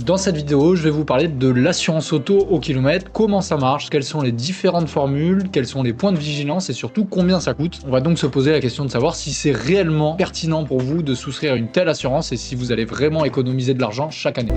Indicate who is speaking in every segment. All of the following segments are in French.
Speaker 1: Dans cette vidéo, je vais vous parler de l'assurance auto au kilomètre, comment ça marche, quelles sont les différentes formules, quels sont les points de vigilance et surtout combien ça coûte. On va donc se poser la question de savoir si c'est réellement pertinent pour vous de souscrire une telle assurance et si vous allez vraiment économiser de l'argent chaque année.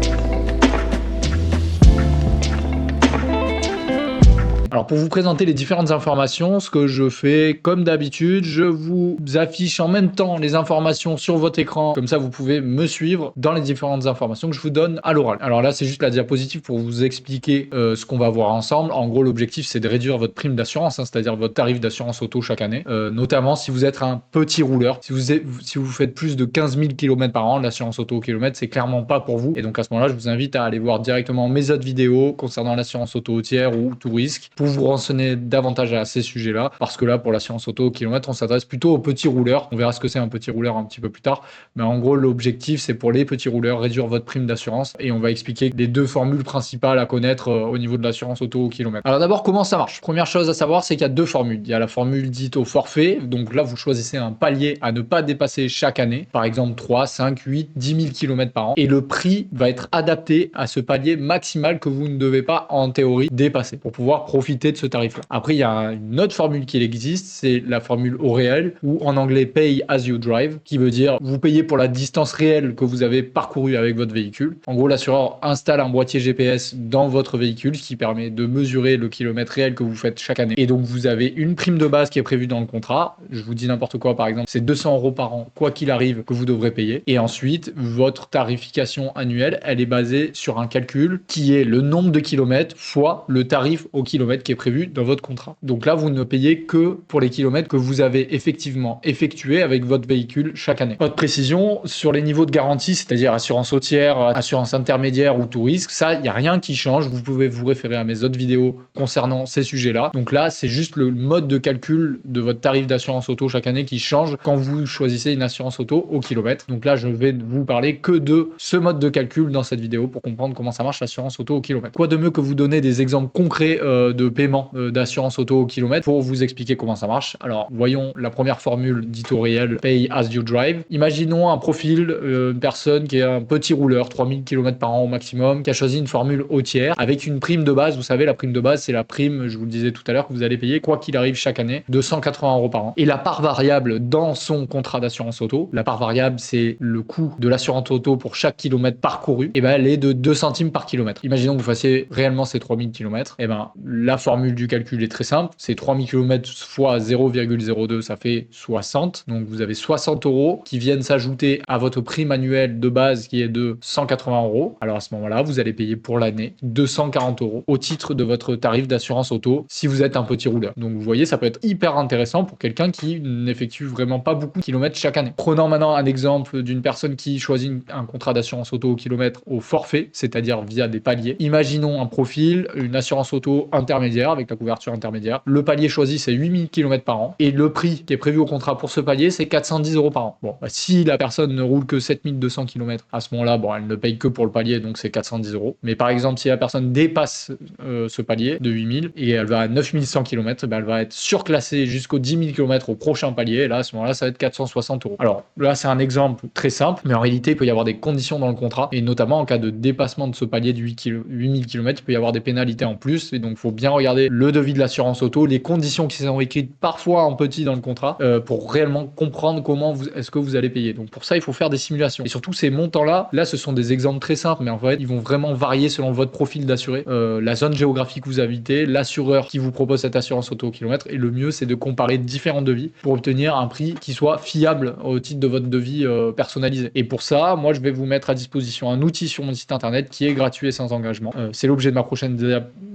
Speaker 1: Alors pour vous présenter les différentes informations, ce que je fais comme d'habitude, je vous affiche en même temps les informations sur votre écran, comme ça vous pouvez me suivre dans les différentes informations que je vous donne à l'oral. Alors là c'est juste la diapositive pour vous expliquer ce qu'on va voir ensemble. En gros l'objectif c'est de réduire votre prime d'assurance, c'est-à-dire votre tarif d'assurance auto chaque année, notamment si vous êtes un petit rouleur. Si vous faites plus de 15 000 km par an, l'assurance auto au kilomètre c'est clairement pas pour vous. Et donc à ce moment-là je vous invite à aller voir directement mes autres vidéos concernant l'assurance auto routière ou tout risque, pour vous renseigner davantage à ces sujets-là, parce que là, pour l'assurance auto au kilomètre, on s'adresse plutôt aux petits rouleurs. On verra ce que c'est un petit rouleur un petit peu plus tard, mais en gros, l'objectif, c'est pour les petits rouleurs, réduire votre prime d'assurance, et on va expliquer les deux formules principales à connaître au niveau de l'assurance auto au kilomètre. Alors d'abord, comment ça marche? Première chose à savoir, c'est qu'il y a deux formules. Il y a la formule dite au forfait, donc là, vous choisissez un palier à ne pas dépasser chaque année, par exemple 3, 5, 8, 10 000 km par an, et le prix va être adapté à ce palier maximal que vous ne devez pas, en théorie, dépasser, pour pouvoir profiter de ce tarif-là. Après, il y a une autre formule qui existe, c'est la formule au réel, ou en anglais pay as you drive, qui veut dire vous payez pour la distance réelle que vous avez parcourue avec votre véhicule. En gros, l'assureur installe un boîtier GPS dans votre véhicule, ce qui permet de mesurer le kilomètre réel que vous faites chaque année. Et donc, vous avez une prime de base qui est prévue dans le contrat. Je vous dis n'importe quoi, par exemple, c'est 200 € par an, quoi qu'il arrive, que vous devrez payer. Et ensuite, votre tarification annuelle, elle est basée sur un calcul qui est le nombre de kilomètres fois le tarif au kilomètre qui est prévu dans votre contrat. Donc là, vous ne payez que pour les kilomètres que vous avez effectivement effectués avec votre véhicule chaque année. Autre précision, sur les niveaux de garantie, c'est-à-dire assurance routière, assurance intermédiaire ou tout risque, ça, il n'y a rien qui change. Vous pouvez vous référer à mes autres vidéos concernant ces sujets-là. Donc là, c'est juste le mode de calcul de votre tarif d'assurance auto chaque année qui change quand vous choisissez une assurance auto au kilomètre. Donc là, je vais vous parler que de ce mode de calcul dans cette vidéo pour comprendre comment ça marche l'assurance auto au kilomètre. Quoi de mieux que vous donner des exemples concrets de paiement d'assurance auto au kilomètre pour vous expliquer comment ça marche. Alors, voyons la première formule dite au réel, pay as you drive. Imaginons un profil, une personne qui est un petit rouleur, 3000 km par an au maximum, qui a choisi une formule hautière avec une prime de base. Vous savez, la prime de base, c'est la prime, je vous le disais tout à l'heure, que vous allez payer quoi qu'il arrive chaque année, de 180 € par an. Et la part variable dans son contrat d'assurance auto, la part variable, c'est le coût de l'assurance auto pour chaque kilomètre parcouru, et ben elle est de 2 centimes par kilomètre. Imaginons que vous fassiez réellement ces 3000 km, et ben la formule du calcul est très simple, c'est 3000 km fois 0,02, ça fait 60. Donc vous avez 60 € qui viennent s'ajouter à votre prime annuelle de base qui est de 180 €. Alors à ce moment-là, vous allez payer pour l'année 240 € au titre de votre tarif d'assurance auto si vous êtes un petit rouleur. Donc vous voyez, ça peut être hyper intéressant pour quelqu'un qui n'effectue vraiment pas beaucoup de kilomètres chaque année. Prenons maintenant un exemple d'une personne qui choisit un contrat d'assurance auto au kilomètre au forfait, c'est-à-dire via des paliers. Imaginons un profil, une assurance auto intermédiaire avec la couverture intermédiaire. Le palier choisi, c'est 8000 km par an. Et le prix qui est prévu au contrat pour ce palier, c'est 410 € par an. Bon, si la personne ne roule que 7200 km, à ce moment-là, bon, elle ne paye que pour le palier, donc c'est 410 €. Mais par exemple, si la personne dépasse ce palier de 8000 et elle va à 9100 km, ben, elle va être surclassée jusqu'aux 10 000 km au prochain palier. Et là, à ce moment-là, ça va être 460 €. Alors là, c'est un exemple très simple, mais en réalité, il peut y avoir des conditions dans le contrat. Et notamment, en cas de dépassement de ce palier de 8000 km, il peut y avoir des pénalités en plus. Et donc, il faut bien regarder le devis de l'assurance auto, les conditions qui sont écrites parfois en petit dans le contrat, pour réellement comprendre comment est-ce que vous allez payer. Donc pour ça, il faut faire des simulations. Et surtout, ces montants-là, ce sont des exemples très simples, mais en fait, ils vont vraiment varier selon votre profil d'assuré, la zone géographique où vous habitez, l'assureur qui vous propose cette assurance auto au kilomètre. Et le mieux, c'est de comparer différents devis pour obtenir un prix qui soit fiable au titre de votre devis personnalisé. Et pour ça, moi, je vais vous mettre à disposition un outil sur mon site internet qui est gratuit et sans engagement. C'est l'objet de ma prochaine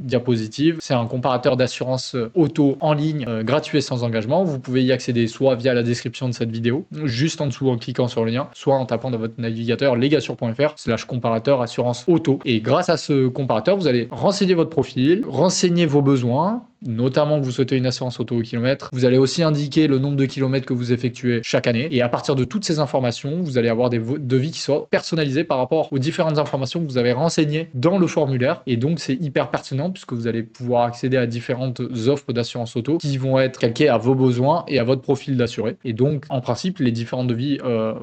Speaker 1: diapositive. C'est un comparateur d'assurance auto en ligne, gratuit et sans engagement. Vous pouvez y accéder soit via la description de cette vidéo, juste en dessous en cliquant sur le lien, soit en tapant dans votre navigateur legassure.fr/comparateur assurance auto. Et grâce à ce comparateur, vous allez renseigner votre profil, renseigner vos besoins, notamment que vous souhaitez une assurance auto au kilomètre. Vous allez aussi indiquer le nombre de kilomètres que vous effectuez chaque année. Et à partir de toutes ces informations, vous allez avoir des devis qui soient personnalisés par rapport aux différentes informations que vous avez renseignées dans le formulaire. Et donc, c'est hyper pertinent puisque vous allez pouvoir accéder à différentes offres d'assurance auto qui vont être calquées à vos besoins et à votre profil d'assuré. Et donc, en principe, les différents devis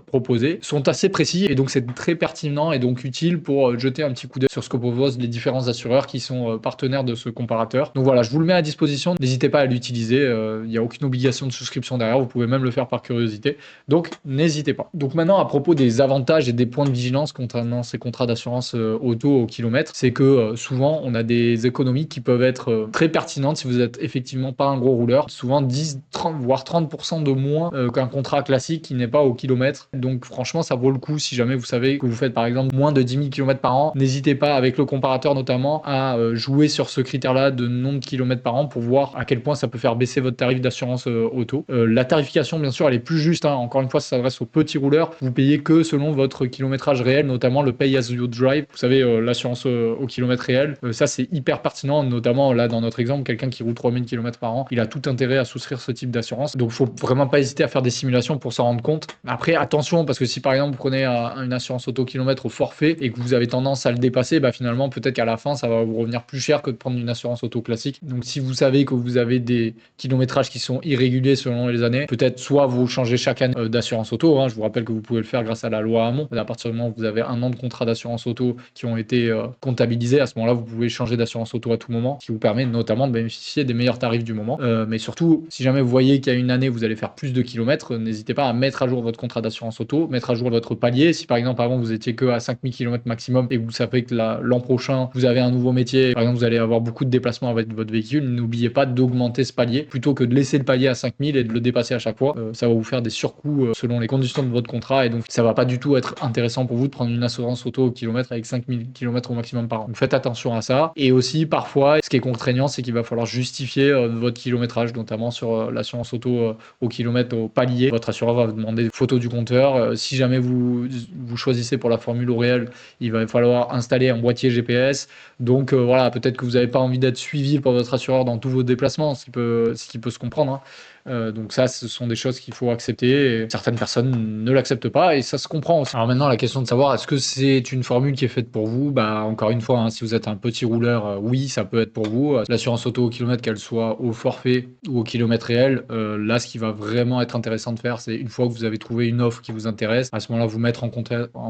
Speaker 1: proposés sont assez précis et donc c'est très pertinent et donc utile pour jeter un petit coup d'œil sur ce que proposent les différents assureurs qui sont partenaires de ce comparateur. Donc voilà, je vous le mets à disposition. N'hésitez pas à l'utiliser. Il n'y a aucune obligation de souscription derrière. Vous pouvez même le faire par curiosité. Donc, n'hésitez pas. Donc maintenant, à propos des avantages et des points de vigilance concernant ces contrats d'assurance auto au kilomètre, c'est que souvent, on a des économies qui peuvent être très pertinentes si vous êtes effectivement pas un gros rouleur. Souvent 10, 30, voire 30% de moins qu'un contrat classique qui n'est pas au kilomètre. Donc franchement, ça vaut le coup si jamais vous savez que vous faites par exemple moins de 10 000 km par an. N'hésitez pas, avec le comparateur notamment, à jouer sur ce critère-là de nombre de kilomètres par an pour voir à quel point ça peut faire baisser votre tarif d'assurance auto. La tarification, bien sûr, elle est plus juste. Encore une fois, ça s'adresse aux petits rouleurs. Vous payez que selon votre kilométrage réel, notamment le Pay as you drive. Vous savez, l'assurance au kilomètre réel. Ça, c'est hyper pertinent, notamment là dans notre exemple, quelqu'un qui roule 3000 km par an, il a tout intérêt à souscrire ce type d'assurance. Donc, faut vraiment pas hésiter à faire des simulations pour s'en rendre compte. Après, attention, parce que si par exemple vous prenez une assurance auto kilomètre au forfait et que vous avez tendance à le dépasser, finalement, peut-être qu'à la fin, ça va vous revenir plus cher que de prendre une assurance auto classique. Donc, si vous savez que vous avez des kilométrages qui sont irréguliers selon les années, peut-être soit vous changez chaque année d'assurance auto. Je vous rappelle que vous pouvez le faire grâce à la loi Hamon. À partir du moment où vous avez un an de contrat d'assurance auto qui ont été comptabilisés, à ce moment-là, vous pouvez changer d'assurance auto à tout moment, ce qui vous permet notamment de bénéficier des meilleurs tarifs du moment. Mais surtout, si jamais vous voyez qu'il y a une année, vous allez faire plus de kilomètres, n'hésitez pas à mettre à jour votre contrat d'assurance auto, mettre à jour votre palier. Si par exemple avant vous étiez que à 5000 km maximum et que vous savez que l'an prochain vous avez un nouveau métier, par exemple vous allez avoir beaucoup de déplacements avec votre véhicule, n'oubliez pas d'augmenter ce palier plutôt que de laisser le palier à 5000 et de le dépasser à chaque fois. Ça va vous faire des surcoûts selon les conditions de votre contrat et donc ça va pas du tout être intéressant pour vous de prendre une assurance auto au kilomètre avec 5000 km au maximum par an. Donc faites attention à ça. Et aussi parfois, ce qui est contraignant, c'est qu'il va falloir justifier votre kilométrage, notamment sur l'assurance auto au kilomètre au palier. Votre assureur va vous demander des photos du compteur. Si jamais vous choisissez pour la formule au réel, il va falloir installer un boîtier GPS. Donc voilà, peut-être que vous n'avez pas envie d'être suivi par votre assureur dans tous vos déplacements, ce qui peut se comprendre. Donc ça, ce sont des choses qu'il faut accepter. Et certaines personnes ne l'acceptent pas et ça se comprend aussi. Alors maintenant, la question de savoir est-ce que c'est une formule qui est faite pour vous, encore une fois, si vous êtes un petit rouleur, oui, ça peut être pour vous. L'assurance auto au kilomètre, qu'elle soit au forfait ou au kilomètre réel, là, ce qui va vraiment être intéressant de faire, c'est une fois que vous avez trouvé une offre qui vous intéresse, à ce moment-là, vous mettre en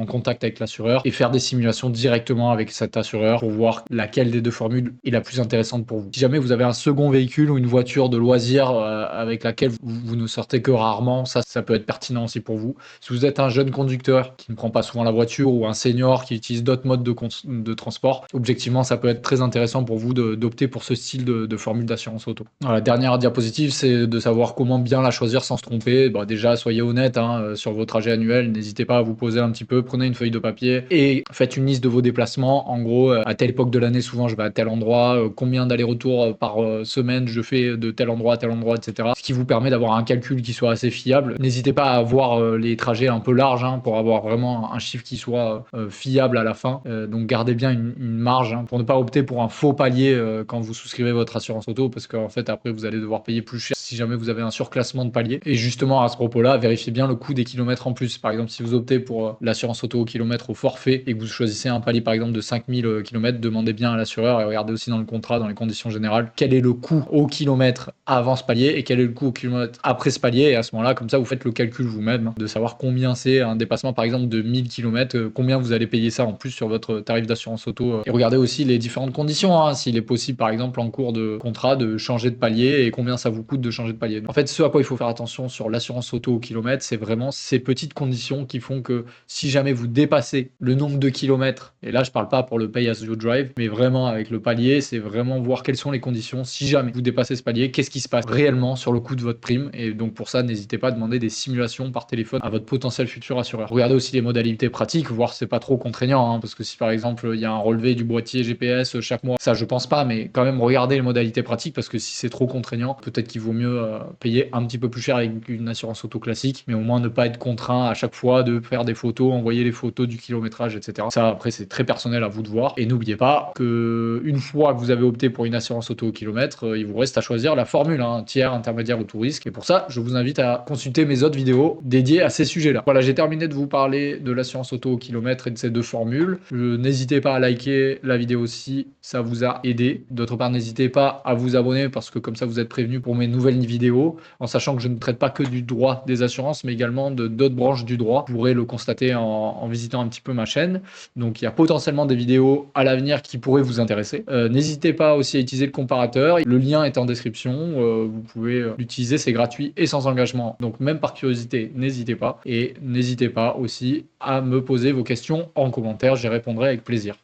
Speaker 1: contact avec l'assureur et faire des simulations directement avec cet assureur pour voir laquelle des deux formules est la plus intéressante pour vous. Si jamais vous avez un second véhicule ou une voiture de loisir avec laquelle vous ne sortez que rarement, ça peut être pertinent aussi pour vous. Si vous êtes un jeune conducteur qui ne prend pas souvent la voiture ou un senior qui utilise d'autres modes de transport, objectivement, ça peut être très intéressant pour vous d'opter pour ce style de formule d'assurance auto. Alors, la dernière diapositive, c'est de savoir comment bien la choisir sans se tromper. Déjà, soyez honnête sur vos trajets annuels, n'hésitez pas à vous poser un petit peu, prenez une feuille de papier et faites une liste de vos déplacements. En gros, à telle époque de l'année, souvent je vais à tel endroit, combien d'allers-retours par semaine je fais de tel endroit à tel endroit, etc. Ce qui vous permet d'avoir un calcul qui soit assez fiable. N'hésitez pas à avoir les trajets un peu larges pour avoir vraiment un chiffre qui soit fiable à la fin. Donc gardez bien une marge pour ne pas opter pour un faux palier quand vous souscrivez votre assurance auto parce qu'en fait après vous allez devoir payer plus cher si jamais vous avez un surclassement de palier. Et justement à ce propos-là, vérifiez bien le coût des kilomètres en plus. Par exemple, si vous optez pour l'assurance auto au kilomètre au forfait et que vous choisissez un palier par exemple de 5000 km, demandez bien à l'assureur et regardez aussi dans le contrat, dans les conditions générales, quel est le coût au kilomètre avant ce palier et quel est le coût au kilomètre après ce palier. Et à ce moment-là, comme ça, vous faites le calcul vous-même de savoir combien c'est un dépassement par exemple de 1000 km, combien vous allez payer ça en plus sur votre tarif d'assurance auto. Et regardez aussi les différentes conditions, s'il est possible par exemple en cours de contrat de changer de palier et combien ça vous coûte de changer de palier. En fait, ce à quoi il faut faire attention sur l'assurance auto au kilomètre, c'est vraiment ces petites conditions qui font que si jamais vous dépassez le nombre de kilomètres, et là je parle pas pour le pay as you drive, mais vraiment avec le palier, c'est vraiment voir quelles sont les conditions. Si jamais vous dépassez ce palier, qu'est-ce qui se passe réellement sur le coût de votre prime. Et donc pour ça, n'hésitez pas à demander des simulations par téléphone à votre potentiel futur assureur. Regardez aussi les modalités pratiques, voir si c'est pas trop contraignant, parce que si par exemple il y a un relevé du boîtier GPS chaque mois, ça je pense pas, mais quand même regardez les modalités pratiques parce que si c'est trop contraignant, peut-être qu'il vaut mieux payer un petit peu plus cher avec une assurance auto classique, mais au moins ne pas être contraint à chaque fois de faire des photos, envoyer les photos du kilométrage, etc. Ça après c'est très personnel à vous de voir. Et n'oubliez pas que une fois que vous avez opté pour une assurance auto au kilomètre, kilomètres, il vous reste à choisir la formule, hein, tiers, intermédiaire ou tout risque. Et pour ça, je vous invite à consulter mes autres vidéos dédiées à ces sujets-là. Voilà, j'ai terminé de vous parler de l'assurance auto au kilomètre et de ces deux formules. N'hésitez pas à liker la vidéo si ça vous a aidé. D'autre part, n'hésitez pas à vous abonner parce que comme ça, vous êtes prévenus pour mes nouvelles vidéos, en sachant que je ne traite pas que du droit des assurances, mais également de d'autres branches du droit. Vous pourrez le constater en visitant un petit peu ma chaîne. Donc, il y a potentiellement des vidéos à l'avenir qui pourraient vous intéresser. N'hésitez pas aussi à utiliser le comparateur. Le lien est en description. Vous pouvez l'utiliser, c'est gratuit et sans engagement. Donc, même par curiosité, n'hésitez pas. Et n'hésitez pas aussi à me poser vos questions en commentaire. J'y répondrai avec plaisir.